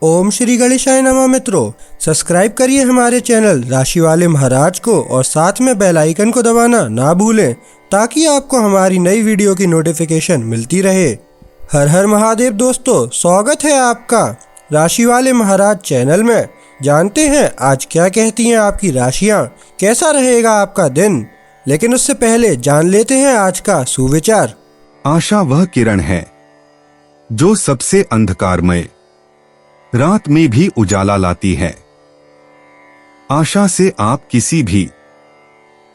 ओम श्री गणेशाय नमः। मित्रों, सब्सक्राइब करिए हमारे चैनल राशि वाले महाराज को और साथ में बेल आइकन को दबाना ना भूलें ताकि आपको हमारी नई वीडियो की नोटिफिकेशन मिलती रहे। हर हर महादेव दोस्तों, स्वागत है आपका राशि वाले महाराज चैनल में। जानते हैं आज क्या कहती हैं आपकी राशियां, कैसा रहेगा आपका दिन। लेकिन उससे पहले जान लेते हैं आज का सुविचार। आशा वह किरण है जो सबसे अंधकारमय रात में भी उजाला लाती है। आशा से आप किसी भी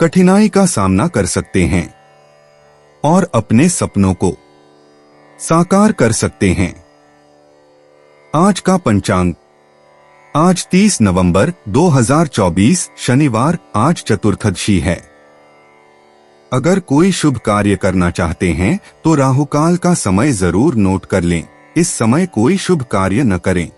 कठिनाई का सामना कर सकते हैं और अपने सपनों को साकार कर सकते हैं। आज का पंचांग, आज 30 नवंबर 2024 शनिवार, आज चतुर्थदशी है। अगर कोई शुभ कार्य करना चाहते हैं तो राहुकाल का समय जरूर नोट कर लें। इस समय कोई शुभ कार्य न करें।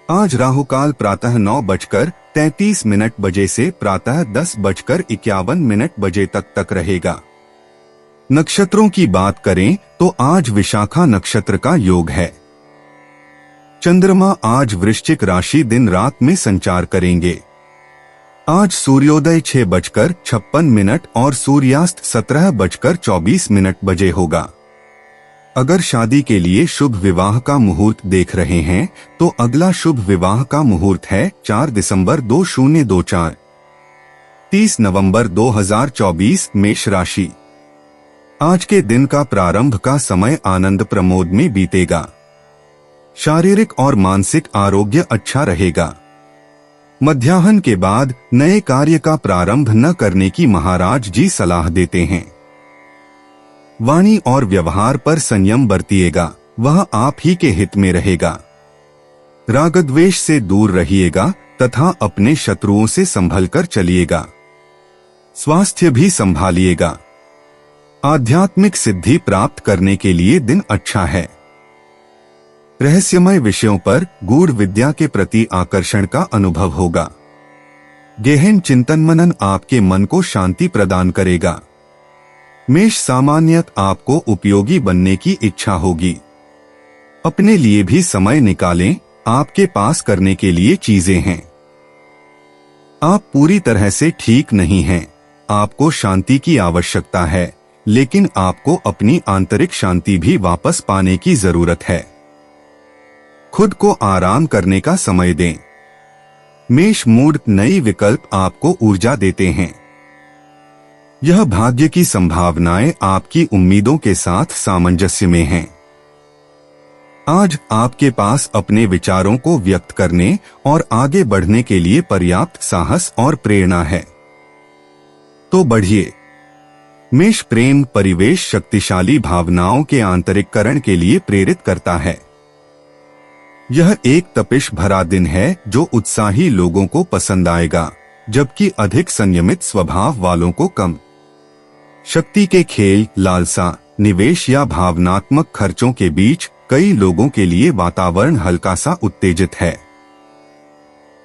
आज राहुकाल प्रातः 9:33 बजे से प्रातः 10:51 बजे तक रहेगा। नक्षत्रों की बात करें तो आज विशाखा नक्षत्र का योग है। चंद्रमा आज वृश्चिक राशि दिन रात में संचार करेंगे। आज सूर्योदय 6:56 और सूर्यास्त 17:24 बजे होगा। अगर शादी के लिए शुभ विवाह का मुहूर्त देख रहे हैं तो अगला शुभ विवाह का मुहूर्त है 4 दिसंबर 2024। 30 नवंबर 2024 मेष राशि। आज के दिन का प्रारंभ का समय आनंद प्रमोद में बीतेगा। शारीरिक और मानसिक आरोग्य अच्छा रहेगा। मध्याह्न के बाद नए कार्य का प्रारंभ न करने की महाराज जी सलाह देते हैं। वाणी और व्यवहार पर संयम बरतिएगा, वह आप ही के हित में रहेगा। रागद्वेष से दूर रहिएगा तथा अपने शत्रुओं से संभलकर चलिएगा। स्वास्थ्य भी संभालिएगा। आध्यात्मिक सिद्धि प्राप्त करने के लिए दिन अच्छा है। रहस्यमय विषयों पर गूढ़ विद्या के प्रति आकर्षण का अनुभव होगा। गहन चिंतन मनन आपके मन को शांति प्रदान करेगा। मेष सामान्यत आपको उपयोगी बनने की इच्छा होगी। अपने लिए भी समय निकालें, आपके पास करने के लिए चीजें हैं। आप पूरी तरह से ठीक नहीं हैं। आपको शांति की आवश्यकता है, लेकिन आपको अपनी आंतरिक शांति भी वापस पाने की जरूरत है। खुद को आराम करने का समय दें। मेष मूड नई विकल्प आपको ऊर्जा देते हैं। यह भाग्य की संभावनाएं आपकी उम्मीदों के साथ सामंजस्य में हैं। आज आपके पास अपने विचारों को व्यक्त करने और आगे बढ़ने के लिए पर्याप्त साहस और प्रेरणा है। तो बढ़िए। मेष प्रेम परिवेश शक्तिशाली भावनाओं के आंतरिककरण के लिए प्रेरित करता है। यह एक तपिश भरा दिन है जो उत्साही लोगों को पसंद आएगा, जबकि अधिक संयमित स्वभाव वालों को कम। शक्ति के खेल, लालसा, निवेश या भावनात्मक खर्चों के बीच कई लोगों के लिए वातावरण हल्का सा उत्तेजित है।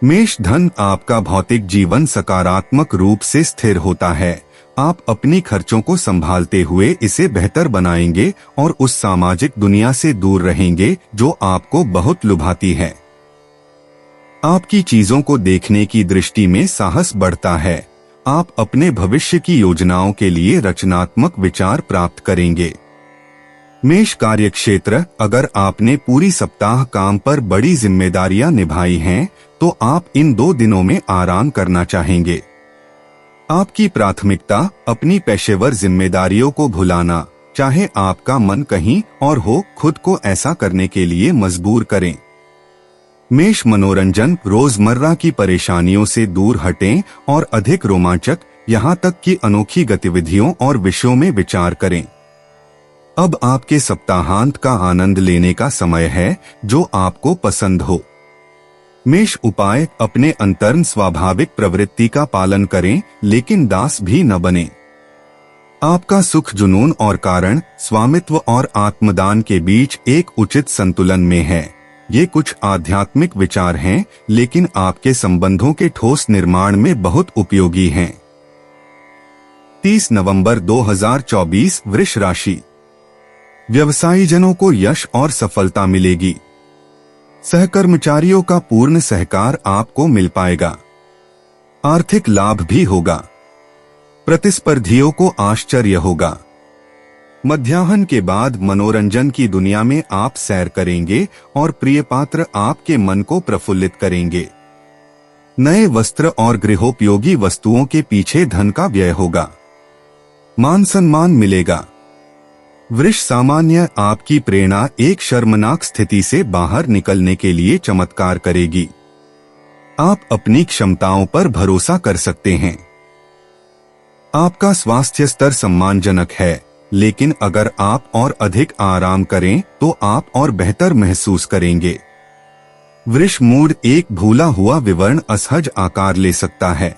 मेष धन आपका भौतिक जीवन सकारात्मक रूप से स्थिर होता है। आप अपनी खर्चों को संभालते हुए इसे बेहतर बनाएंगे और उस सामाजिक दुनिया से दूर रहेंगे जो आपको बहुत लुभाती है। आपकी चीजों को देखने की दृष्टि में साहस बढ़ता है। आप अपने भविष्य की योजनाओं के लिए रचनात्मक विचार प्राप्त करेंगे। मेष कार्यक्षेत्र, अगर आपने पूरी सप्ताह काम पर बड़ी जिम्मेदारियां निभाई हैं, तो आप इन 2 दिनों में आराम करना चाहेंगे। आपकी प्राथमिकता अपनी पेशेवर जिम्मेदारियों को भुलाना, चाहे आपका मन कहीं और हो, खुद को ऐसा करने के लिए मजबूर करें। मेष मनोरंजन, रोजमर्रा की परेशानियों से दूर हटें और अधिक रोमांचक, यहाँ तक कि अनोखी गतिविधियों और विषयों में विचार करें। अब आपके सप्ताहांत का आनंद लेने का समय है जो आपको पसंद हो। मेष उपाय, अपने अंतर्न स्वाभाविक प्रवृत्ति का पालन करें, लेकिन दास भी न बने। आपका सुख जुनून और कारण स्वामित्व और आत्मदान के बीच एक उचित संतुलन में है। ये कुछ आध्यात्मिक विचार हैं, लेकिन आपके संबंधों के ठोस निर्माण में बहुत उपयोगी हैं। 30 नवंबर 2024 वृष राशि। व्यवसायी जनों को यश और सफलता मिलेगी। सहकर्मचारियों का पूर्ण सहकार आपको मिल पाएगा। आर्थिक लाभ भी होगा। प्रतिस्पर्धियों को आश्चर्य होगा। मध्याह्न के बाद मनोरंजन की दुनिया में आप सैर करेंगे और प्रिय पात्र आपके मन को प्रफुल्लित करेंगे। नए वस्त्र और गृहोपयोगी वस्तुओं के पीछे धन का व्यय होगा। मान सम्मान मिलेगा। वृष सामान्य आपकी प्रेरणा एक शर्मनाक स्थिति से बाहर निकलने के लिए चमत्कार करेगी। आप अपनी क्षमताओं पर भरोसा कर सकते हैं। आपका स्वास्थ्य स्तर सम्मानजनक है, लेकिन अगर आप और अधिक आराम करें तो आप और बेहतर महसूस करेंगे। वृष मूड एक भूला हुआ विवरण असहज आकार ले सकता है।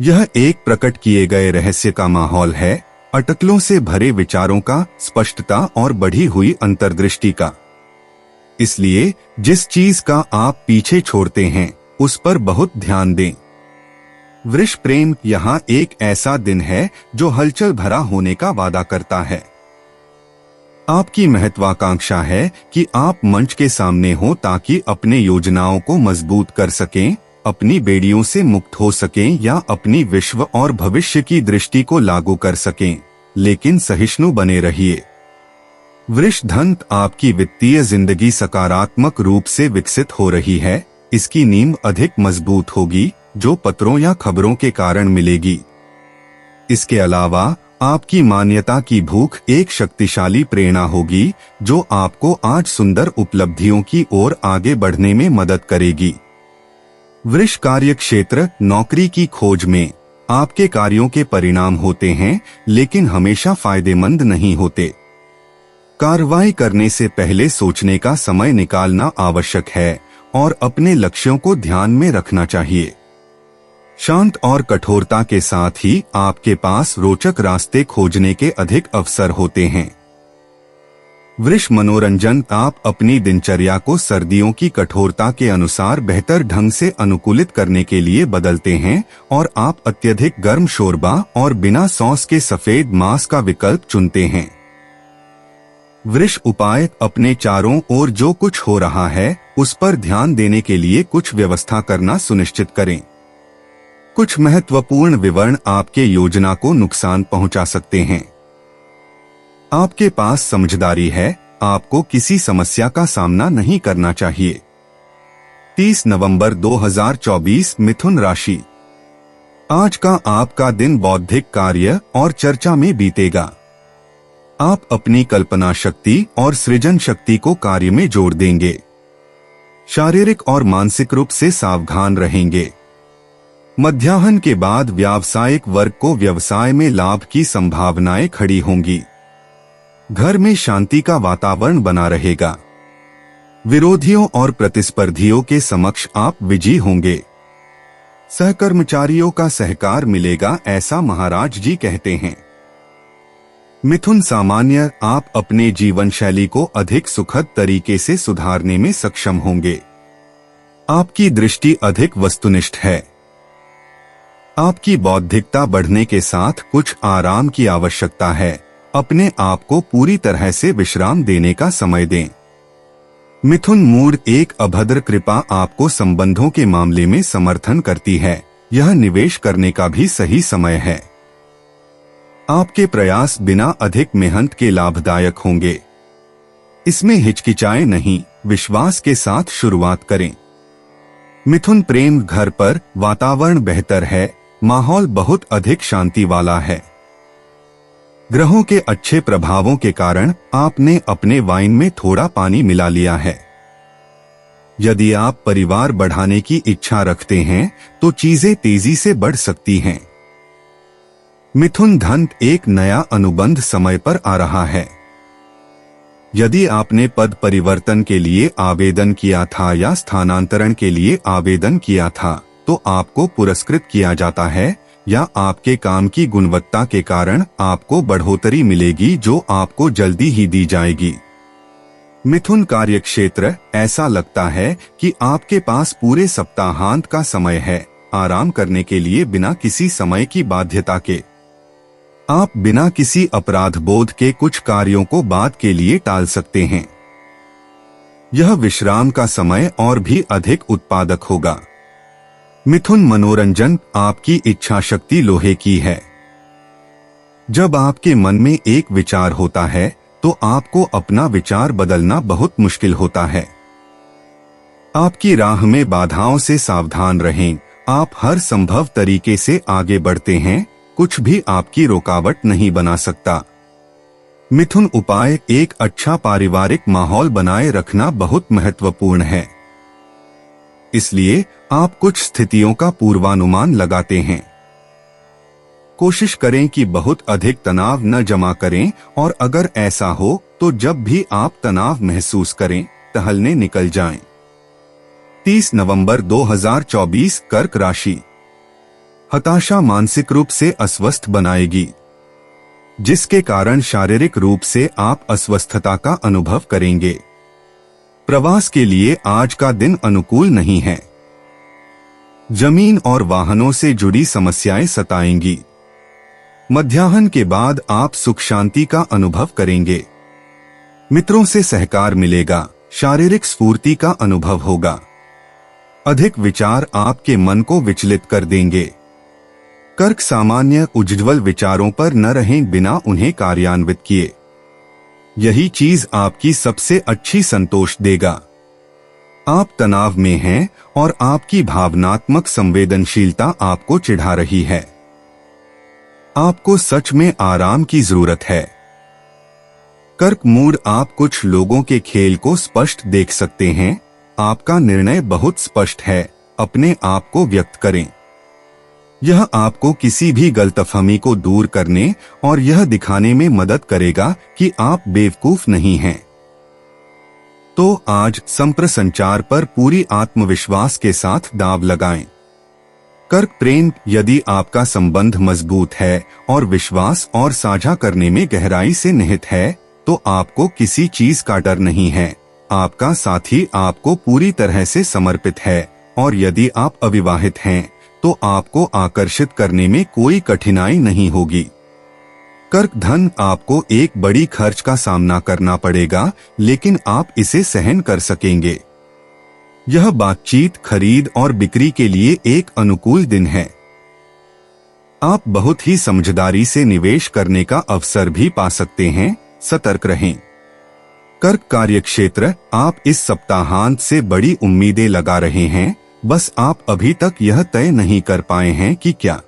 यह एक प्रकट किए गए रहस्य का माहौल है, अटकलों से भरे विचारों का, स्पष्टता और बढ़ी हुई अंतर्दृष्टि का। इसलिए जिस चीज का आप पीछे छोड़ते हैं उस पर बहुत ध्यान दें। वृष प्रेम यहाँ एक ऐसा दिन है जो हलचल भरा होने का वादा करता है। आपकी महत्वाकांक्षा है कि आप मंच के सामने हो ताकि अपने योजनाओं को मजबूत कर सकें, अपनी बेड़ियों से मुक्त हो सकें या अपनी विश्व और भविष्य की दृष्टि को लागू कर सकें, लेकिन सहिष्णु बने रहिए। वृष धन आपकी वित्तीय जिंदगी सकारात्मक रूप से विकसित हो रही है। इसकी नींव अधिक मजबूत होगी जो पत्रों या खबरों के कारण मिलेगी। इसके अलावा आपकी मान्यता की भूख एक शक्तिशाली प्रेरणा होगी जो आपको आज सुंदर उपलब्धियों की ओर आगे बढ़ने में मदद करेगी। वृष कार्य क्षेत्र नौकरी की खोज में आपके कार्यों के परिणाम होते हैं, लेकिन हमेशा फायदेमंद नहीं होते। कार्रवाई करने से पहले सोचने का समय निकालना आवश्यक है और अपने लक्ष्यों को ध्यान में रखना चाहिए। शांत और कठोरता के साथ ही आपके पास रोचक रास्ते खोजने के अधिक अवसर होते हैं। वृष मनोरंजन आप अपनी दिनचर्या को सर्दियों की कठोरता के अनुसार बेहतर ढंग से अनुकूलित करने के लिए बदलते हैं और आप अत्यधिक गर्म शोरबा और बिना सॉस के सफेद मांस का विकल्प चुनते हैं। वृष उपाय अपने चारों ओर जो कुछ हो रहा है उस पर ध्यान देने के लिए कुछ व्यवस्था करना सुनिश्चित करें। कुछ महत्वपूर्ण विवरण आपके योजना को नुकसान पहुंचा सकते हैं। आपके पास समझदारी है, आपको किसी समस्या का सामना नहीं करना चाहिए। 30 नवंबर 2024 मिथुन राशि। आज का आपका दिन बौद्धिक कार्य और चर्चा में बीतेगा। आप अपनी कल्पना शक्ति और सृजन शक्ति को कार्य में जोड़ देंगे। शारीरिक और मानसिक रूप से सावधान रहेंगे। मध्याह्न के बाद व्यावसायिक वर्ग को व्यवसाय में लाभ की संभावनाएं खड़ी होंगी। घर में शांति का वातावरण बना रहेगा। विरोधियों और प्रतिस्पर्धियों के समक्ष आप विजयी होंगे। सहकर्मचारियों का सहकार मिलेगा, ऐसा महाराज जी कहते हैं। मिथुन सामान्य आप अपने जीवन शैली को अधिक सुखद तरीके से सुधारने में सक्षम होंगे। आपकी दृष्टि अधिक वस्तुनिष्ठ है। आपकी बौद्धिकता बढ़ने के साथ कुछ आराम की आवश्यकता है। अपने आप को पूरी तरह से विश्राम देने का समय दें। मिथुन मूड एक अभद्र कृपा आपको संबंधों के मामले में समर्थन करती है। यह निवेश करने का भी सही समय है। आपके प्रयास बिना अधिक मेहनत के लाभदायक होंगे। इसमें हिचकिचाएं नहीं, विश्वास के साथ शुरुआत करें। मिथुन प्रेम घर पर वातावरण बेहतर है। माहौल बहुत अधिक शांति वाला है। ग्रहों के अच्छे प्रभावों के कारण आपने अपने वाइन में थोड़ा पानी मिला लिया है। यदि आप परिवार बढ़ाने की इच्छा रखते हैं तो चीजें तेजी से बढ़ सकती हैं। मिथुन धन एक नया अनुबंध समय पर आ रहा है। यदि आपने पद परिवर्तन के लिए आवेदन किया था या स्थानांतरण के लिए आवेदन किया था तो आपको पुरस्कृत किया जाता है या आपके काम की गुणवत्ता के कारण आपको बढ़ोतरी मिलेगी जो आपको जल्दी ही दी जाएगी। मिथुन कार्यक्षेत्र ऐसा लगता है कि आपके पास पूरे सप्ताहांत का समय है आराम करने के लिए बिना किसी समय की बाध्यता के। आप बिना किसी अपराध बोध के कुछ कार्यों को बाद के लिए टाल सकते हैं। यह विश्राम का समय और भी अधिक उत्पादक होगा। मिथुन मनोरंजन, आपकी इच्छा शक्ति लोहे की है। जब आपके मन में एक विचार होता है तो आपको अपना विचार बदलना बहुत मुश्किल होता है। आपकी राह में बाधाओं से सावधान रहें। आप हर संभव तरीके से आगे बढ़ते हैं, कुछ भी आपकी रुकावट नहीं बना सकता। मिथुन उपाय, एक अच्छा पारिवारिक माहौल बनाए रखना बहुत महत्वपूर्ण है। इसलिए आप कुछ स्थितियों का पूर्वानुमान लगाते हैं। कोशिश करें कि बहुत अधिक तनाव न जमा करें और अगर ऐसा हो तो जब भी आप तनाव महसूस करें, टहलने निकल जाएं। 30 नवंबर 2024 कर्क राशि। हताशा मानसिक रूप से अस्वस्थ बनाएगी, जिसके कारण शारीरिक रूप से आप अस्वस्थता का अनुभव करेंगे। प्रवास के लिए आज का दिन अनुकूल नहीं है। जमीन और वाहनों से जुड़ी समस्याएं सताएंगी। मध्याह्न के बाद आप सुख शांति का अनुभव करेंगे। मित्रों से सहकार मिलेगा, शारीरिक स्फूर्ति का अनुभव होगा। अधिक विचार आपके मन को विचलित कर देंगे। कर्क सामान्य, उज्ज्वल विचारों पर न रहें बिना उन्हें कार्यान्वित किए। यही चीज आपकी सबसे अच्छी संतोष देगा। आप तनाव में हैं और आपकी भावनात्मक संवेदनशीलता आपको चिढ़ा रही है। आपको सच में आराम की जरूरत है। कर्क मूड, आप कुछ लोगों के खेल को स्पष्ट देख सकते हैं। आपका निर्णय बहुत स्पष्ट है, अपने आप को व्यक्त करें। यह आपको किसी भी गलतफहमी को दूर करने और यह दिखाने में मदद करेगा कि आप बेवकूफ नहीं हैं। तो आज संप्रसंचार पर पूरी आत्मविश्वास के साथ दांव लगाएं। कर्क प्रेम, यदि आपका संबंध मजबूत है और विश्वास और साझा करने में गहराई से निहित है तो आपको किसी चीज का डर नहीं है। आपका साथी आपको पूरी तरह से समर्पित है और यदि आप अविवाहित हैं तो आपको आकर्षित करने में कोई कठिनाई नहीं होगी। कर्क धन, आपको एक बड़ी खर्च का सामना करना पड़ेगा लेकिन आप इसे सहन कर सकेंगे। यह बातचीत, खरीद और बिक्री के लिए एक अनुकूल दिन है। आप बहुत ही समझदारी से निवेश करने का अवसर भी पा सकते हैं, सतर्क रहें। कर्क कार्यक्षेत्र, आप इस सप्ताहांत से बड़ी उम्मीदें लगा रहे हैं, बस आप अभी तक यह तय नहीं कर पाए हैं कि क्या।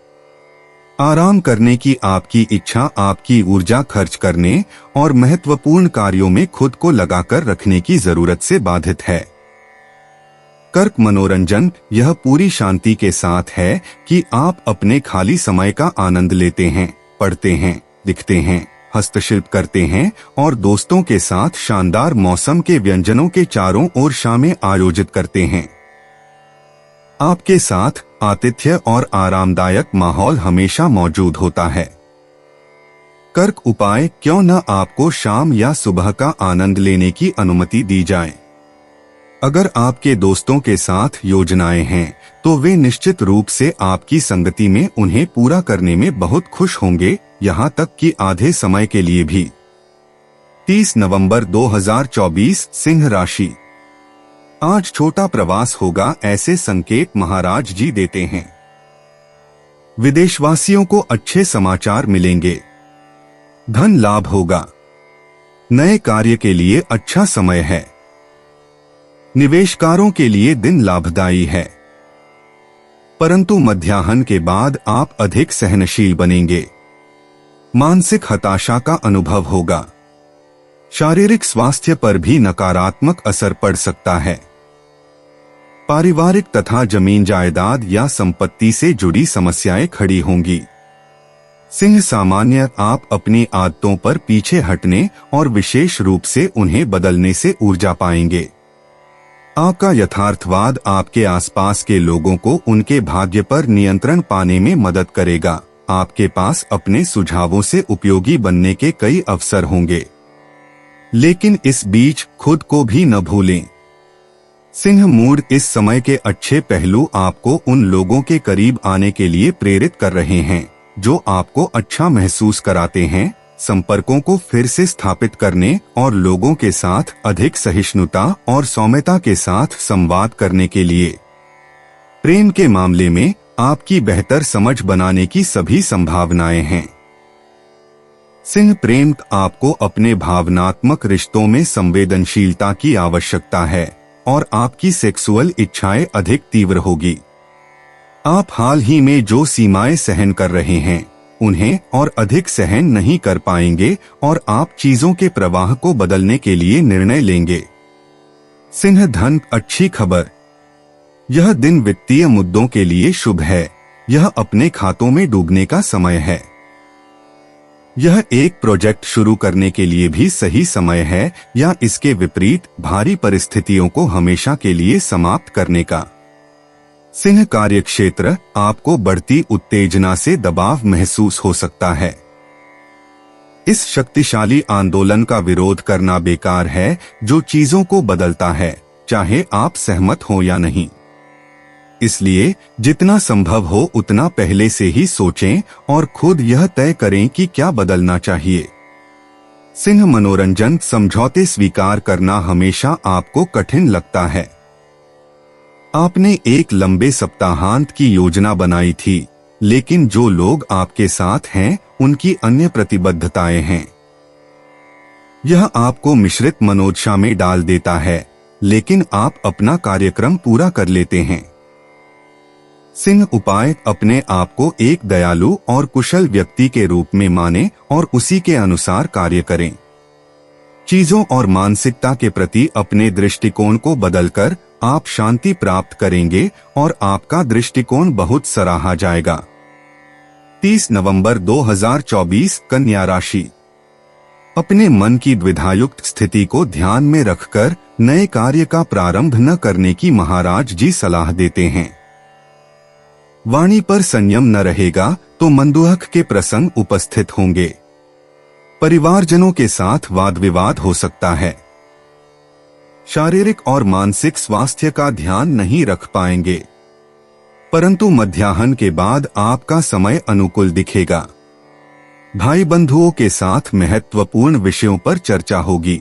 आराम करने की आपकी इच्छा आपकी ऊर्जा खर्च करने और महत्वपूर्ण कार्यों में खुद को लगाकर रखने की जरूरत से बाधित है। कर्क मनोरंजन, यह पूरी शांति के साथ है कि आप अपने खाली समय का आनंद लेते हैं, पढ़ते हैं, लिखते हैं, हस्तशिल्प करते हैं और दोस्तों के साथ शानदार मौसम के व्यंजनों के चारों ओर शामें आयोजित करते हैं। आपके साथ आतिथ्य और आरामदायक माहौल हमेशा मौजूद होता है। कर्क उपाय, क्यों न आपको शाम या सुबह का आनंद लेने की अनुमति दी जाए। अगर आपके दोस्तों के साथ योजनाएं हैं तो वे निश्चित रूप से आपकी संगति में उन्हें पूरा करने में बहुत खुश होंगे, यहाँ तक कि आधे समय के लिए भी। 30 नवंबर 2024 सिंह राशि। आज छोटा प्रवास होगा, ऐसे संकेत महाराज जी देते हैं। विदेशवासियों को अच्छे समाचार मिलेंगे। धन लाभ होगा। नए कार्य के लिए अच्छा समय है। निवेशकारों के लिए दिन लाभदायी है, परंतु मध्याह्न के बाद आप अधिक सहनशील बनेंगे। मानसिक हताशा का अनुभव होगा। शारीरिक स्वास्थ्य पर भी नकारात्मक असर पड़ सकता है। पारिवारिक तथा जमीन जायदाद या संपत्ति से जुड़ी समस्याएं खड़ी होंगी। सिंह सामान्य, आप अपनी आदतों पर पीछे हटने और विशेष रूप से उन्हें बदलने से ऊर्जा पाएंगे। आपका यथार्थवाद आपके आसपास के लोगों को उनके भाग्य पर नियंत्रण पाने में मदद करेगा। आपके पास अपने सुझावों से उपयोगी बनने के कई अवसर होंगे, लेकिन इस बीच खुद को भी न भूलें। सिंह मूड, इस समय के अच्छे पहलू आपको उन लोगों के करीब आने के लिए प्रेरित कर रहे हैं जो आपको अच्छा महसूस कराते हैं। संपर्कों को फिर से स्थापित करने और लोगों के साथ अधिक सहिष्णुता और सौम्यता के साथ संवाद करने के लिए। प्रेम के मामले में आपकी बेहतर समझ बनाने की सभी संभावनाएं हैं। सिंह प्रेम, आपको अपने भावनात्मक रिश्तों में संवेदनशीलता की आवश्यकता है और आपकी सेक्सुअल इच्छाएं अधिक तीव्र होगी। आप हाल ही में जो सीमाएं सहन कर रहे हैं उन्हें और अधिक सहन नहीं कर पाएंगे और आप चीजों के प्रवाह को बदलने के लिए निर्णय लेंगे। सिंह धन, अच्छी खबर, यह दिन वित्तीय मुद्दों के लिए शुभ है। यह अपने खातों में डूबने का समय है। यह एक प्रोजेक्ट शुरू करने के लिए भी सही समय है या इसके विपरीत भारी परिस्थितियों को हमेशा के लिए समाप्त करने का। सिंह कार्यक्षेत्र, आपको बढ़ती उत्तेजना से दबाव महसूस हो सकता है। इस शक्तिशाली आंदोलन का विरोध करना बेकार है जो चीजों को बदलता है, चाहे आप सहमत हो या नहीं। इसलिए जितना संभव हो उतना पहले से ही सोचें और खुद यह तय करें कि क्या बदलना चाहिए। सिंह मनोरंजन, समझौते स्वीकार करना हमेशा आपको कठिन लगता है। आपने एक लंबे सप्ताहांत की योजना बनाई थी, लेकिन जो लोग आपके साथ हैं उनकी अन्य प्रतिबद्धताएं हैं। यह आपको मिश्रित मनोदशा में डाल देता है, लेकिन आप अपना कार्यक्रम पूरा कर लेते हैं। सिंह उपाय, अपने आप को एक दयालु और कुशल व्यक्ति के रूप में मानें और उसी के अनुसार कार्य करें। चीजों और मानसिकता के प्रति अपने दृष्टिकोण को बदलकर आप शांति प्राप्त करेंगे और आपका दृष्टिकोण बहुत सराहा जाएगा। 30 नवंबर 2024, कन्या राशि। अपने मन की द्विधायुक्त स्थिति को ध्यान में रखकर नए कार्य का प्रारंभ न करने की महाराज जी सलाह देते हैं। वाणी पर संयम न रहेगा तो मनदुख के प्रसंग उपस्थित होंगे। परिवारजनों के साथ वाद विवाद हो सकता है। शारीरिक और मानसिक स्वास्थ्य का ध्यान नहीं रख पाएंगे, परंतु मध्याह्न के बाद आपका समय अनुकूल दिखेगा। भाई बंधुओं के साथ महत्वपूर्ण विषयों पर चर्चा होगी।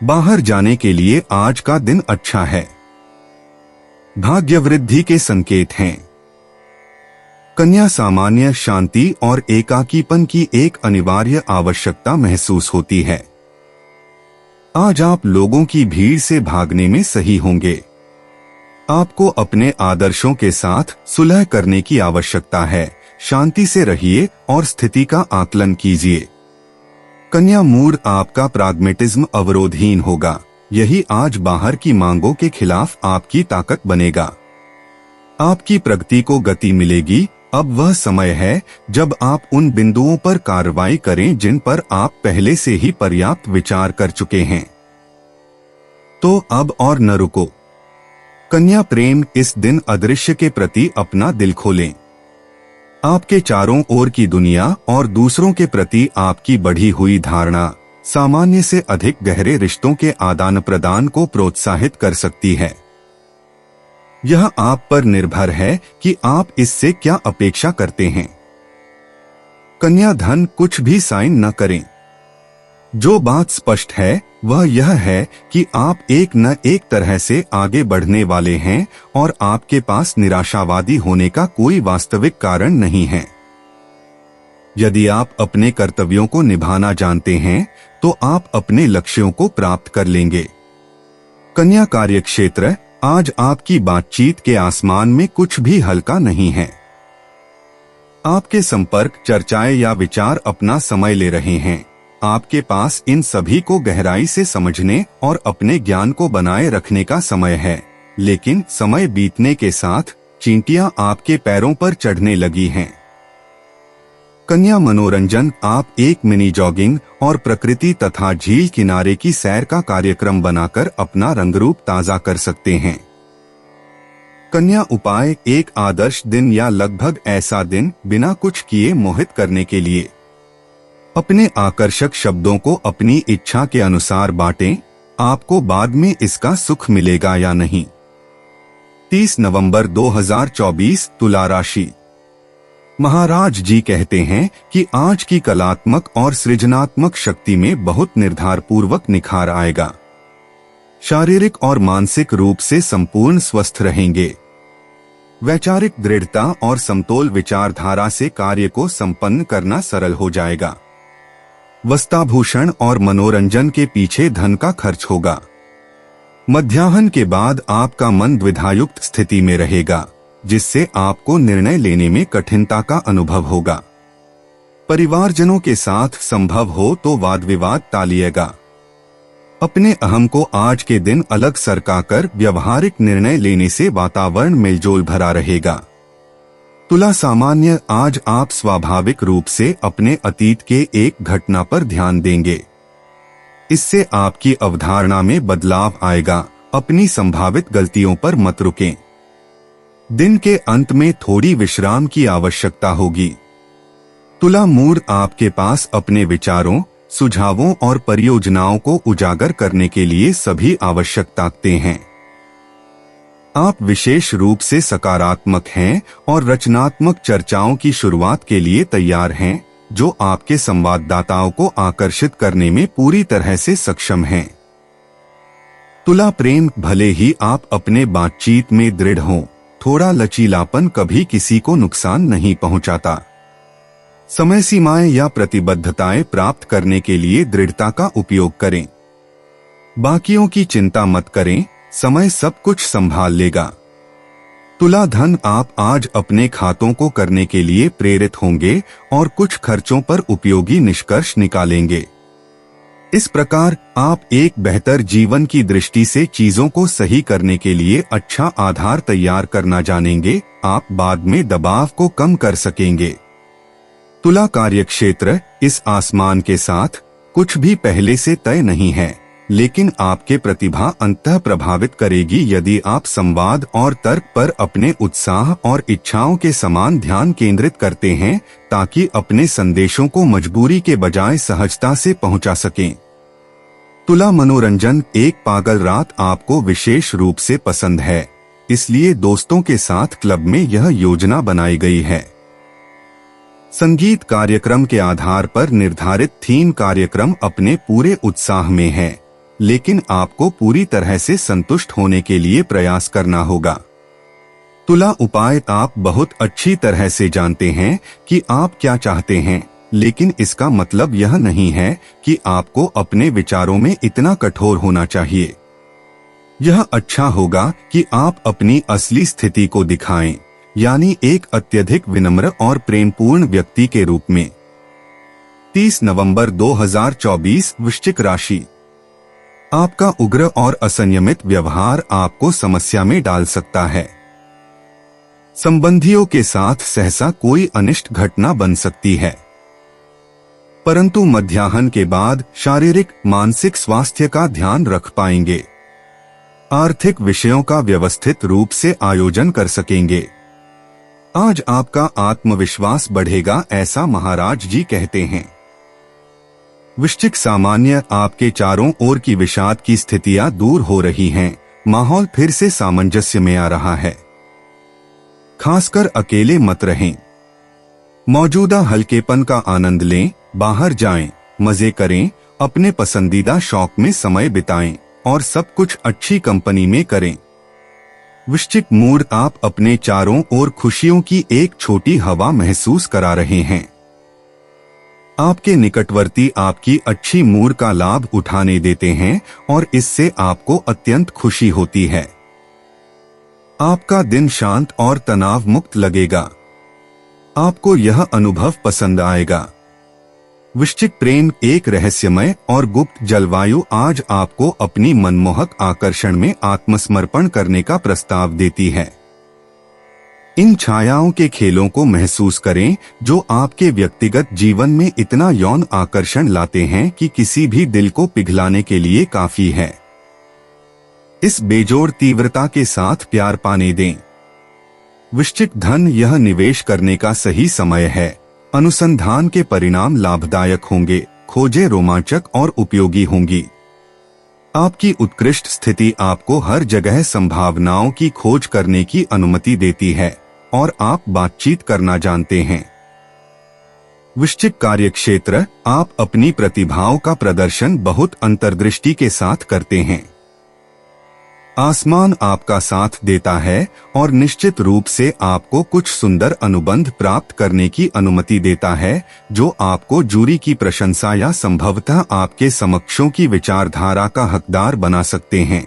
बाहर जाने के लिए आज का दिन अच्छा है। भाग्य वृद्धि के संकेत हैं। कन्या, सामान्य शांति और एकाकीपन की एक अनिवार्य आवश्यकता महसूस होती है। आज आप लोगों की भीड़ से भागने में सही होंगे। आपको अपने आदर्शों के साथ सुलह करने की आवश्यकता है। शांति से रहिए और स्थिति का आकलन कीजिए। कन्या, मूड, आपका प्राग्मेटिज्म अवरोधहीन होगा। यही आज बाहर की मांगों के खिलाफ आपकी ताकत बनेगा। आपकी प्रगति को गति मिलेगी। अब वह समय है जब आप उन बिंदुओं पर कार्रवाई करें जिन पर आप पहले से ही पर्याप्त विचार कर चुके हैं। तो अब और न रुको। कन्या, प्रेम, इस दिन अदृश्य के प्रति अपना दिल खोलें। आपके चारों ओर की दुनिया और दूसरों के प्रति आपकी बढ़ी हुई धारणा सामान्य से अधिक गहरे रिश्तों के आदान प्रदान को प्रोत्साहित कर सकती है। यह आप पर निर्भर है कि आप इससे क्या अपेक्षा करते हैं। कन्या धन, कुछ भी साइन न करें। जो बात स्पष्ट है वह यह है कि आप एक न एक तरह से आगे बढ़ने वाले हैं और आपके पास निराशावादी होने का कोई वास्तविक कारण नहीं है। यदि आप अपने कर्तव्यों को निभाना जानते हैं तो आप अपने लक्ष्यों को प्राप्त कर लेंगे। कन्या कार्यक्षेत्र, आज आपकी बातचीत के आसमान में कुछ भी हल्का नहीं है। आपके संपर्क, चर्चाएं या विचार अपना समय ले रहे हैं। आपके पास इन सभी को गहराई से समझने और अपने ज्ञान को बनाए रखने का समय है, लेकिन समय बीतने के साथ चींटियां आपके पैरों पर चढ़ने लगी हैं। कन्या मनोरंजन, आप एक मिनी जॉगिंग और प्रकृति तथा झील किनारे की सैर का कार्यक्रम बनाकर अपना रंगरूप ताजा कर सकते हैं। कन्या उपाय, एक आदर्श दिन या लगभग ऐसा दिन बिना कुछ किए मोहित करने के लिए। अपने आकर्षक शब्दों को अपनी इच्छा के अनुसार बांटें, आपको बाद में इसका सुख मिलेगा या नहीं। 30 नवंबर 2024 तुला राशि। महाराज जी कहते हैं कि आज की कलात्मक और सृजनात्मक शक्ति में बहुत निर्धार पूर्वक निखार आएगा। शारीरिक और मानसिक रूप से संपूर्ण स्वस्थ रहेंगे। वैचारिक दृढ़ता और समतोल विचारधारा से कार्य को संपन्न करना सरल हो जाएगा। वस्त्राभूषण और मनोरंजन के पीछे धन का खर्च होगा। मध्याह्न के बाद आपका मन द्विधायुक्त स्थिति में रहेगा, जिससे आपको निर्णय लेने में कठिनता का अनुभव होगा। परिवारजनों के साथ संभव हो तो वाद विवाद टालिएगा। अपने अहम को आज के दिन अलग सरकाकर व्यवहारिक निर्णय लेने से वातावरण मेलजोल भरा रहेगा। तुला सामान्य, आज आप स्वाभाविक रूप से अपने अतीत के एक घटना पर ध्यान देंगे। इससे आपकी अवधारणा में बदलाव आएगा। अपनी संभावित गलतियों पर मत रुकें। दिन के अंत में थोड़ी विश्राम की आवश्यकता होगी। तुला मूड आपके पास अपने विचारों, सुझावों और परियोजनाओं को उजागर करने के लिए सभी आवश्यक ताकतें हैं। आप विशेष रूप से सकारात्मक हैं और रचनात्मक चर्चाओं की शुरुआत के लिए तैयार हैं, जो आपके संवाददाताओं को आकर्षित करने में पूरी तरह से सक्षम हैं। तुला प्रेम, भले ही आप अपने बातचीत में दृढ़ हों, थोड़ा लचीलापन कभी किसी को नुकसान नहीं पहुंचाता। समय सीमाएं या प्रतिबद्धताएं प्राप्त करने के लिए दृढ़ता का उपयोग करें। बाकियों की चिंता मत करें, समय सब कुछ संभाल लेगा। तुला धन, आप आज अपने खातों को करने के लिए प्रेरित होंगे और कुछ खर्चों पर उपयोगी निष्कर्ष निकालेंगे। इस प्रकार आप एक बेहतर जीवन की दृष्टि से चीजों को सही करने के लिए अच्छा आधार तैयार करना जानेंगे। आप बाद में दबाव को कम कर सकेंगे। तुला कार्यक्षेत्र, इस आसमान के साथ कुछ भी पहले से तय नहीं है, लेकिन आपके प्रतिभा अंततः प्रभावित करेगी यदि आप संवाद और तर्क पर अपने उत्साह और इच्छाओं के समान ध्यान केंद्रित करते हैं, ताकि अपने संदेशों को मजबूरी के बजाय सहजता से पहुंचा सकें। तुला मनोरंजन, एक पागल रात आपको विशेष रूप से पसंद है, इसलिए दोस्तों के साथ क्लब में यह योजना बनाई गई है। संगीत कार्यक्रम के आधार पर निर्धारित थीम कार्यक्रम अपने पूरे उत्साह में है, लेकिन आपको पूरी तरह से संतुष्ट होने के लिए प्रयास करना होगा। तुला उपाय, आप बहुत अच्छी तरह से जानते हैं कि आप क्या चाहते हैं, लेकिन इसका मतलब यह नहीं है कि आपको अपने विचारों में इतना कठोर होना चाहिए। यह अच्छा होगा कि आप अपनी असली स्थिति को दिखाएं, यानी एक अत्यधिक विनम्र और प्रेमपूर्ण व्यक्ति के रूप में। 30 नवंबर 2024, वृश्चिक राशि। आपका उग्र और असंयमित व्यवहार आपको समस्या में डाल सकता है। संबंधियों के साथ सहसा कोई अनिष्ट घटना बन सकती है, परंतु मध्याह्न के बाद शारीरिक मानसिक स्वास्थ्य का ध्यान रख पाएंगे। आर्थिक विषयों का व्यवस्थित रूप से आयोजन कर सकेंगे। आज आपका आत्मविश्वास बढ़ेगा, ऐसा महाराज जी कहते हैं। वृश्चिक सामान्य, आपके चारों ओर की विषाद की स्थितियां दूर हो रही हैं, माहौल फिर से सामंजस्य में आ रहा है। खासकर अकेले मत रहें। मौजूदा हल्केपन का आनंद लें, बाहर जाएं, मजे करें, अपने पसंदीदा शौक में समय बिताएं और सब कुछ अच्छी कंपनी में करें। वृश्चिक मूड, आप अपने चारों ओर खुशियों की एक छोटी हवा महसूस करा रहे हैं। आपके निकटवर्ती आपकी अच्छी मूड का लाभ उठाने देते हैं और इससे आपको अत्यंत खुशी होती है। आपका दिन शांत और तनाव मुक्त लगेगा। आपको यह अनुभव पसंद आएगा। वृश्चिक प्रेम, एक रहस्यमय और गुप्त जलवायु आज आपको अपनी मनमोहक आकर्षण में आत्मसमर्पण करने का प्रस्ताव देती है। इन छायाओं के खेलों को महसूस करें जो आपके व्यक्तिगत जीवन में इतना यौन आकर्षण लाते हैं कि किसी भी दिल को पिघलाने के लिए काफी है। इस बेजोड़ तीव्रता के साथ प्यार पाने दें। वृश्चिक धन, यह निवेश करने का सही समय है। अनुसंधान के परिणाम लाभदायक होंगे, खोजें रोमांचक और उपयोगी होंगी। आपकी उत्कृष्ट स्थिति आपको हर जगह संभावनाओं की खोज करने की अनुमति देती है और आप बातचीत करना जानते हैं। वृश्चिक कार्यक्षेत्र, आप अपनी प्रतिभाओं का प्रदर्शन बहुत अंतर्दृष्टि के साथ करते हैं। आसमान आपका साथ देता है और निश्चित रूप से आपको कुछ सुंदर अनुबंध प्राप्त करने की अनुमति देता है, जो आपको जूरी की प्रशंसा या संभवतः आपके समकक्षों की विचारधारा का हकदार बना सकते हैं।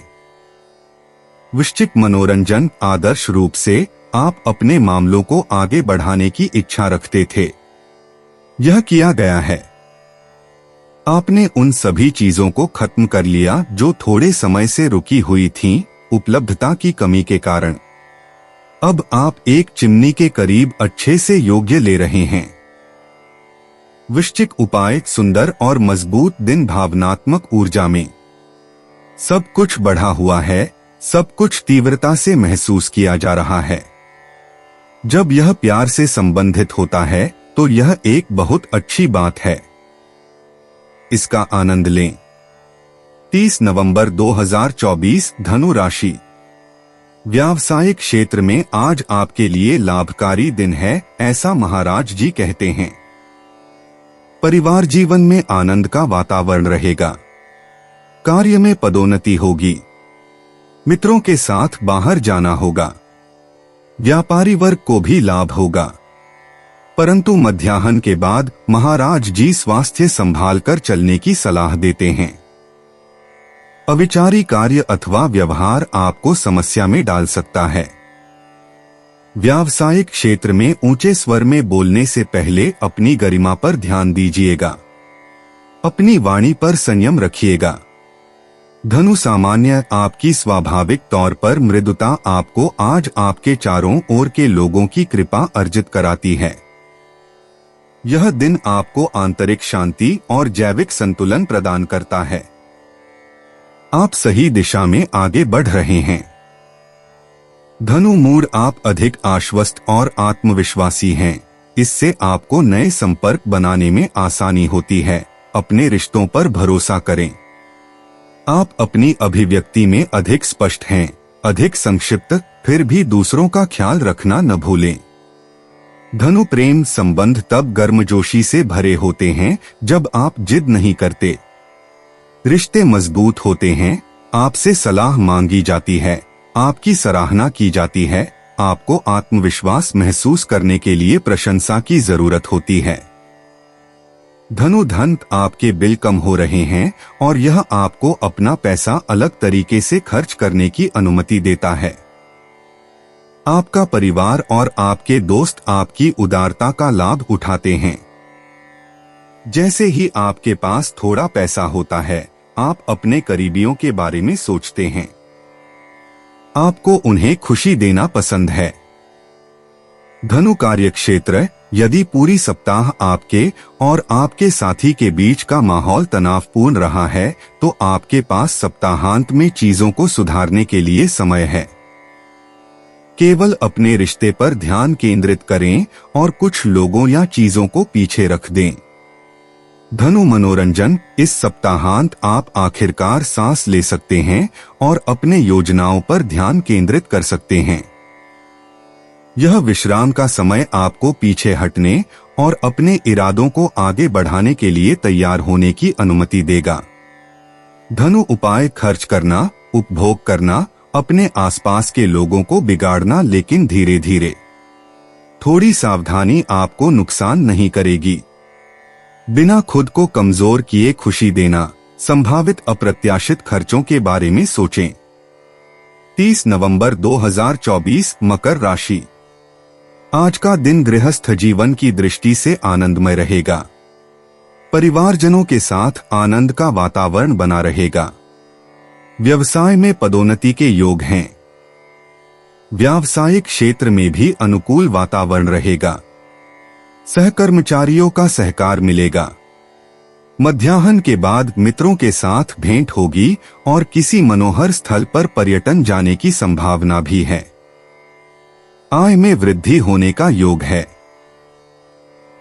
वृश्चिक मनोरंजन, आदर्श रूप से आप अपने मामलों को आगे बढ़ाने की इच्छा रखते थे। यह किया गया है। आपने उन सभी चीजों को खत्म कर लिया जो थोड़े समय से रुकी हुई थीं, उपलब्धता की कमी के कारण। अब आप एक चिमनी के करीब अच्छे से योग्य ले रहे हैं। वृश्चिक उपाय, सुंदर और मजबूत दिन, भावनात्मक ऊर्जा में सब कुछ बढ़ा हुआ है, सब कुछ तीव्रता से महसूस किया जा रहा है। जब यह प्यार से संबंधित होता है तो यह एक बहुत अच्छी बात है। इसका आनंद लें। 30 नवंबर 2024, धनु राशि। व्यावसायिक क्षेत्र में आज आपके लिए लाभकारी दिन है, ऐसा महाराज जी कहते हैं। परिवार जीवन में आनंद का वातावरण रहेगा। कार्य में पदोन्नति होगी। मित्रों के साथ बाहर जाना होगा। व्यापारी वर्ग को भी लाभ होगा, परंतु मध्याह्न के बाद महाराज जी स्वास्थ्य संभालकर चलने की सलाह देते हैं। अविचारी कार्य अथवा व्यवहार आपको समस्या में डाल सकता है। व्यावसायिक क्षेत्र में ऊंचे स्वर में बोलने से पहले अपनी गरिमा पर ध्यान दीजिएगा। अपनी वाणी पर संयम रखिएगा। धनु सामान्य, आपकी स्वाभाविक तौर पर मृदुता आपको आज आपके चारों ओर के लोगों की कृपा अर्जित कराती है। यह दिन आपको आंतरिक शांति और जैविक संतुलन प्रदान करता है। आप सही दिशा में आगे बढ़ रहे हैं। धनु मूड, आप अधिक आश्वस्त और आत्मविश्वासी हैं। इससे आपको नए संपर्क बनाने में आसानी होती है। अपने रिश्तों पर भरोसा करें। आप अपनी अभिव्यक्ति में अधिक स्पष्ट हैं, अधिक संक्षिप्त, फिर भी दूसरों का ख्याल रखना न भूलें। धनु प्रेम संबंध तब गर्मजोशी से भरे होते हैं जब आप जिद नहीं करते। रिश्ते मजबूत होते हैं। आपसे सलाह मांगी जाती है, आपकी सराहना की जाती है। आपको आत्मविश्वास महसूस करने के लिए प्रशंसा की जरूरत होती है। धनु धन, आपके बिल कम हो रहे हैं और यह आपको अपना पैसा अलग तरीके से खर्च करने की अनुमति देता है। आपका परिवार और आपके दोस्त आपकी उदारता का लाभ उठाते हैं। जैसे ही आपके पास थोड़ा पैसा होता है, आप अपने करीबियों के बारे में सोचते हैं। आपको उन्हें खुशी देना पसंद है। धनु कार्यक्षेत्र, यदि पूरी सप्ताह आपके और आपके साथी के बीच का माहौल तनावपूर्ण रहा है, तो आपके पास सप्ताहांत में चीजों को सुधारने के लिए समय है। केवल अपने रिश्ते पर ध्यान केंद्रित करें और कुछ लोगों या चीजों को पीछे रख दें। धनु मनोरंजन, इस सप्ताहांत आप आखिरकार सांस ले सकते हैं और अपने योजनाओं पर ध्यान केंद्रित कर सकते हैं। यह विश्राम का समय आपको पीछे हटने और अपने इरादों को आगे बढ़ाने के लिए तैयार होने की अनुमति देगा। धनु उपाय, खर्च करना, उपभोग करना, अपने आसपास के लोगों को बिगाड़ना, लेकिन धीरे धीरे। थोड़ी सावधानी आपको नुकसान नहीं करेगी। बिना खुद को कमजोर किए खुशी देना। संभावित अप्रत्याशित खर्चों के बारे में सोचें। 30 नवंबर 2024, मकर राशि। आज का दिन गृहस्थ जीवन की दृष्टि से आनंदमय रहेगा। परिवारजनों के साथ आनंद का वातावरण बना रहेगा। व्यवसाय में पदोन्नति के योग हैं। व्यावसायिक क्षेत्र में भी अनुकूल वातावरण रहेगा। सहकर्मचारियों का सहकार मिलेगा। मध्याह्न के बाद मित्रों के साथ भेंट होगी और किसी मनोहर स्थल पर पर्यटन जाने की संभावना भी है। आय में वृद्धि होने का योग है।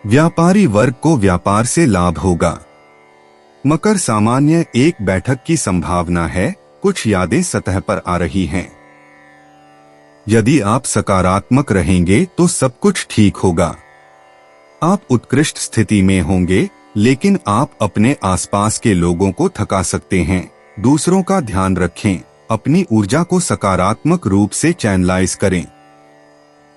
व्यापारी वर्ग को व्यापार से लाभ होगा। मकर सामान्य, एक बैठक की संभावना है। कुछ यादें सतह पर आ रही हैं। यदि आप सकारात्मक रहेंगे तो सब कुछ ठीक होगा। आप उत्कृष्ट स्थिति में होंगे, लेकिन आप अपने आसपास के लोगों को थका सकते हैं। दूसरों का ध्यान रखें, अपनी ऊर्जा को सकारात्मक रूप से चैनलाइज करें।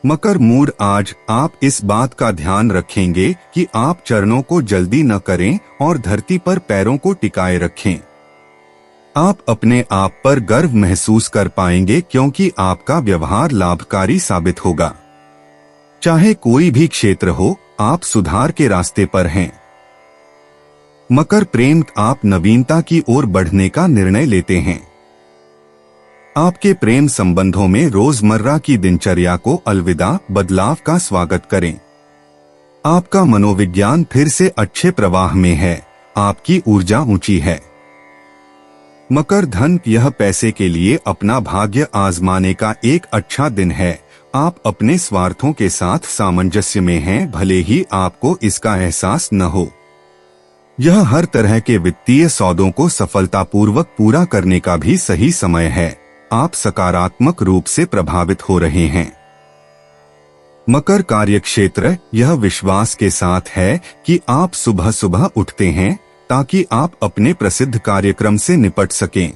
मकर मूड, आज आप इस बात का ध्यान रखेंगे कि आप चरणों को जल्दी न करें और धरती पर पैरों को टिकाए रखें। आप अपने आप पर गर्व महसूस कर पाएंगे क्योंकि आपका व्यवहार लाभकारी साबित होगा। चाहे कोई भी क्षेत्र हो, आप सुधार के रास्ते पर हैं। मकर प्रेम, आप नवीनता की ओर बढ़ने का निर्णय लेते हैं। आपके प्रेम संबंधों में रोजमर्रा की दिनचर्या को अलविदा, बदलाव का स्वागत करें। आपका मनोविज्ञान फिर से अच्छे प्रवाह में है, आपकी ऊर्जा ऊंची है। मकर धन, यह पैसे के लिए अपना भाग्य आजमाने का एक अच्छा दिन है। आप अपने स्वार्थों के साथ सामंजस्य में हैं, भले ही आपको इसका एहसास न हो। यह हर तरह के वित्तीय सौदों को सफलतापूर्वक पूरा करने का भी सही समय है। आप सकारात्मक रूप से प्रभावित हो रहे हैं। मकर कार्यक्षेत्र, यह विश्वास के साथ है कि आप सुबह सुबह उठते हैं ताकि आप अपने प्रसिद्ध कार्यक्रम से निपट सकें।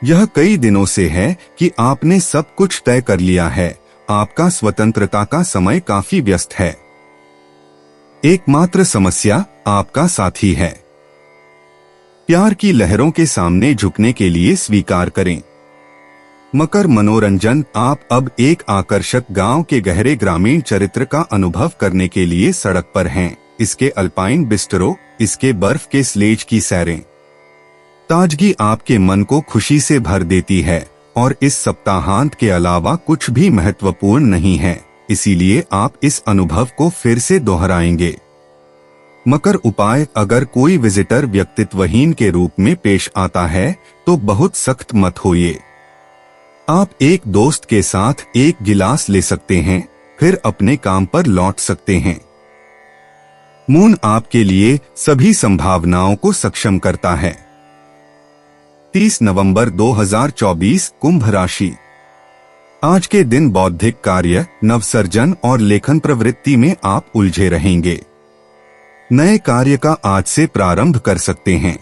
यह कई दिनों से है कि आपने सब कुछ तय कर लिया है। आपका स्वतंत्रता का समय काफी व्यस्त है। एकमात्र समस्या आपका साथी है। प्यार की लहरों के सामने झुकने के लिए स्वीकार करें। मकर मनोरंजन, आप अब एक आकर्षक गांव के गहरे ग्रामीण चरित्र का अनुभव करने के लिए सड़क पर हैं। इसके अल्पाइन बिस्तरों, इसके बर्फ के स्लेज की सैरें, ताजगी आपके मन को खुशी से भर देती है। और इस सप्ताहांत के अलावा कुछ भी महत्वपूर्ण नहीं है, इसीलिए आप इस अनुभव को फिर से दोहराएंगे। मकर उपाय, अगर कोई विजिटर व्यक्तित्वहीन के रूप में पेश आता है तो बहुत सख्त मत होइए। आप एक दोस्त के साथ एक गिलास ले सकते हैं, फिर अपने काम पर लौट सकते हैं। मून, आपके लिए सभी संभावनाओं को सक्षम करता है। 30 नवंबर 2024, कुंभ राशि। आज के दिन बौद्धिक कार्य, नवसर्जन और लेखन प्रवृत्ति में आप उलझे रहेंगे। नए कार्य का आज से प्रारंभ कर सकते हैं।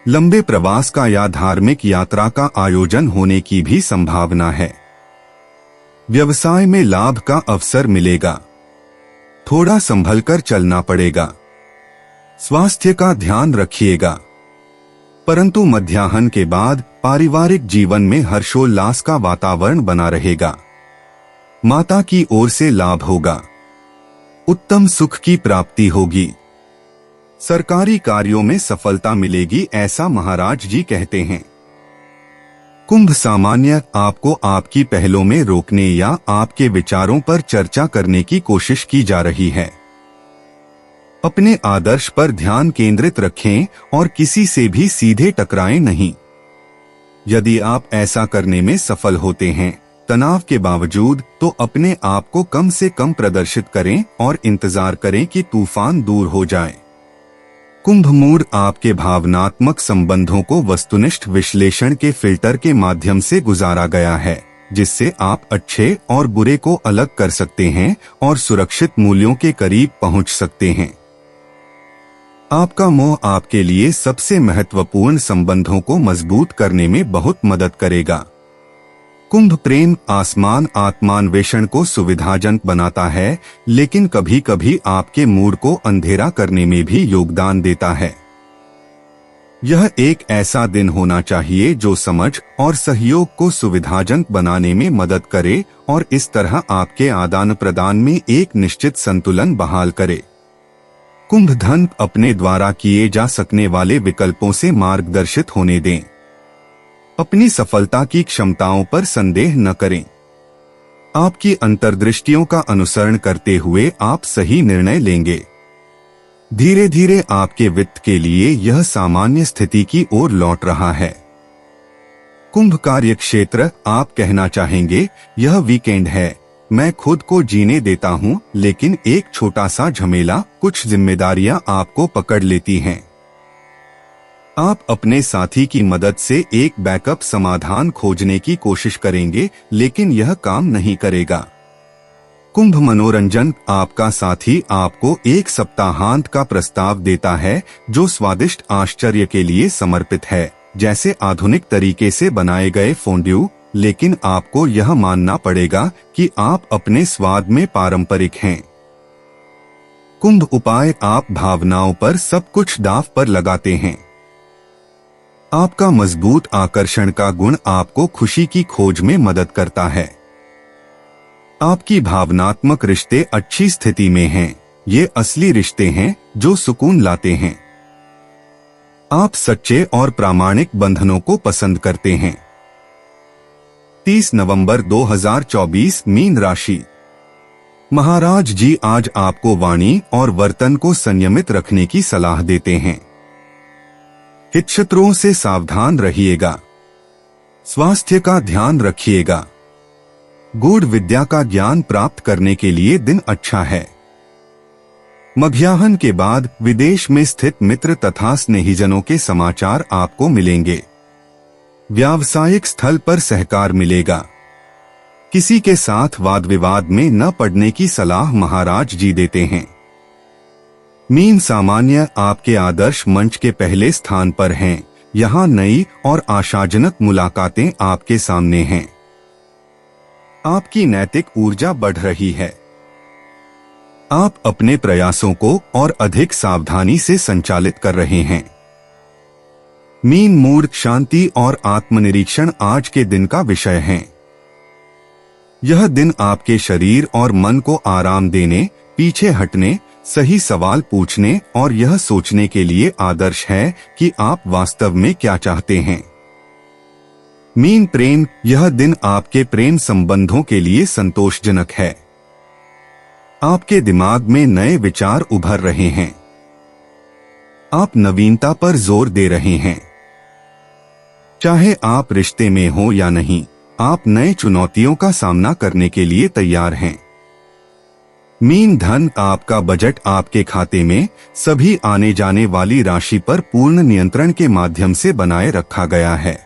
लंबे प्रवास का या धार्मिक यात्रा का आयोजन होने की भी संभावना है। व्यवसाय में लाभ का अवसर मिलेगा। थोड़ा संभल कर चलना पड़ेगा। स्वास्थ्य का ध्यान रखिएगा। परंतु मध्याह्न के बाद पारिवारिक जीवन में हर्षोल्लास का वातावरण बना रहेगा। माता की ओर से लाभ होगा। उत्तम सुख की प्राप्ति होगी। सरकारी कार्यों में सफलता मिलेगी, ऐसा महाराज जी कहते हैं। कुंभ सामान्य, आपको आपकी पहलों में रोकने या आपके विचारों पर चर्चा करने की कोशिश की जा रही है। अपने आदर्श पर ध्यान केंद्रित रखें और किसी से भी सीधे टकराएं नहीं। यदि आप ऐसा करने में सफल होते हैं, तनाव के बावजूद, तो अपने आप को कम से कम प्रदर्शित करें और इंतजार करें कि तूफान दूर हो जाए। कुंभ मूड, आपके भावनात्मक संबंधों को वस्तुनिष्ठ विश्लेषण के फिल्टर के माध्यम से गुजारा गया है, जिससे आप अच्छे और बुरे को अलग कर सकते हैं और सुरक्षित मूल्यों के करीब पहुंच सकते हैं। आपका मोह आपके लिए सबसे महत्वपूर्ण संबंधों को मजबूत करने में बहुत मदद करेगा। कुंभ प्रेम, आसमान आत्मान्वेषण को सुविधाजनक बनाता है, लेकिन कभी कभी आपके मूड को अंधेरा करने में भी योगदान देता है। यह एक ऐसा दिन होना चाहिए जो समझ और सहयोग को सुविधाजनक बनाने में मदद करे और इस तरह आपके आदान प्रदान में एक निश्चित संतुलन बहाल करे। कुंभ धन, अपने द्वारा किए जा सकने वाले विकल्पों से मार्गदर्शित होने दें। अपनी सफलता की क्षमताओं पर संदेह न करें। आपकी अंतर्दृष्टियों का अनुसरण करते हुए आप सही निर्णय लेंगे। धीरे धीरे आपके वित्त के लिए यह सामान्य स्थिति की ओर लौट रहा है। कुंभ कार्य क्षेत्र, आप कहना चाहेंगे, यह वीकेंड है, मैं खुद को जीने देता हूँ, लेकिन एक छोटा सा झमेला, कुछ जिम्मेदारियां आपको पकड़ लेती हैं। आप अपने साथी की मदद से एक बैकअप समाधान खोजने की कोशिश करेंगे, लेकिन यह काम नहीं करेगा। कुंभ मनोरंजन, आपका साथी आपको एक सप्ताहांत का प्रस्ताव देता है जो स्वादिष्ट आश्चर्य के लिए समर्पित है, जैसे आधुनिक तरीके से बनाए गए फोंड्यू, लेकिन आपको यह मानना पड़ेगा कि आप अपने स्वाद में पारंपरिक हैं। कुंभ उपाय, आप भावनाओं पर सब कुछ दांव पर लगाते हैं। आपका मजबूत आकर्षण का गुण आपको खुशी की खोज में मदद करता है। आपकी भावनात्मक रिश्ते अच्छी स्थिति में हैं। ये असली रिश्ते हैं जो सुकून लाते हैं। आप सच्चे और प्रामाणिक बंधनों को पसंद करते हैं। 30 नवंबर 2024, मीन राशि। महाराज जी आज आपको वाणी और वर्तन को संयमित रखने की सलाह देते हैं। हितशत्रुओं से सावधान रहिएगा। स्वास्थ्य का ध्यान रखिएगा। गूढ़ विद्या का ज्ञान प्राप्त करने के लिए दिन अच्छा है। मध्याह्न के बाद विदेश में स्थित मित्र तथा स्नेहीजनों के समाचार आपको मिलेंगे। व्यावसायिक स्थल पर सहकार मिलेगा। किसी के साथ वाद विवाद में न पड़ने की सलाह महाराज जी देते हैं। मीन सामान्य, आपके आदर्श मंच के पहले स्थान पर हैं। यहाँ नई और आशाजनक मुलाकातें आपके सामने हैं। आपकी नैतिक ऊर्जा बढ़ रही है। आप अपने प्रयासों को और अधिक सावधानी से संचालित कर रहे हैं। मीन मूड, शांति और आत्मनिरीक्षण आज के दिन का विषय है। यह दिन आपके शरीर और मन को आराम देने, पीछे हटने, सही सवाल पूछने और यह सोचने के लिए आदर्श है कि आप वास्तव में क्या चाहते हैं। मीन प्रेम, यह दिन आपके प्रेम संबंधों के लिए संतोषजनक है। आपके दिमाग में नए विचार उभर रहे हैं। आप नवीनता पर जोर दे रहे हैं। चाहे आप रिश्ते में हो या नहीं, आप नए चुनौतियों का सामना करने के लिए तैयार हैं। मीन धन, आपका बजट आपके खाते में सभी आने जाने वाली राशि पर पूर्ण नियंत्रण के माध्यम से बनाए रखा गया है।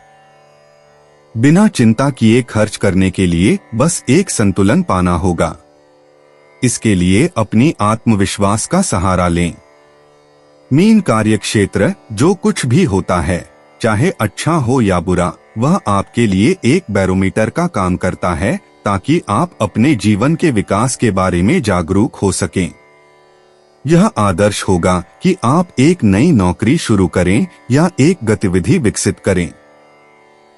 बिना चिंता किए खर्च करने के लिए बस एक संतुलन पाना होगा। इसके लिए अपनी आत्मविश्वास का सहारा लें। मीन कार्यक्षेत्र, जो कुछ भी होता है, चाहे अच्छा हो या बुरा, वह आपके लिए एक बैरोमीटर का काम करता है ताकि आप अपने जीवन के विकास के बारे में जागरूक हो सकें। यह आदर्श होगा कि आप एक नई नौकरी शुरू करें या एक गतिविधि विकसित करें।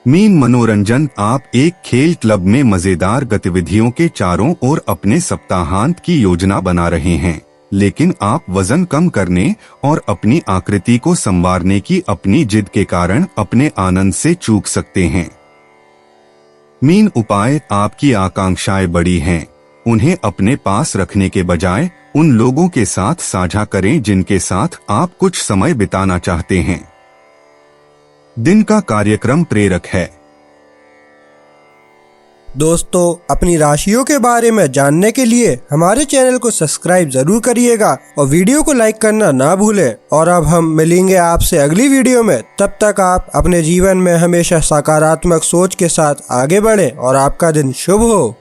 मीन मनोरंजन, आप एक खेल क्लब में मजेदार गतिविधियों के चारों ओर अपने सप्ताहांत की योजना बना रहे हैं, लेकिन आप वजन कम करने और अपनी आकृति को संवारने की अपनी जिद के कारण अपने आनंद से चूक सकते हैं। मीन उपाय, आपकी आकांक्षाएं बड़ी हैं। उन्हें अपने पास रखने के बजाय उन लोगों के साथ साझा करें जिनके साथ आप कुछ समय बिताना चाहते हैं। दिन का कार्यक्रम प्रेरक है। दोस्तों, अपनी राशियों के बारे में जानने के लिए हमारे चैनल को सब्सक्राइब जरूर करिएगा और वीडियो को लाइक करना ना भूलें। और अब हम मिलेंगे आपसे अगली वीडियो में। तब तक आप अपने जीवन में हमेशा सकारात्मक सोच के साथ आगे बढ़ें और आपका दिन शुभ हो।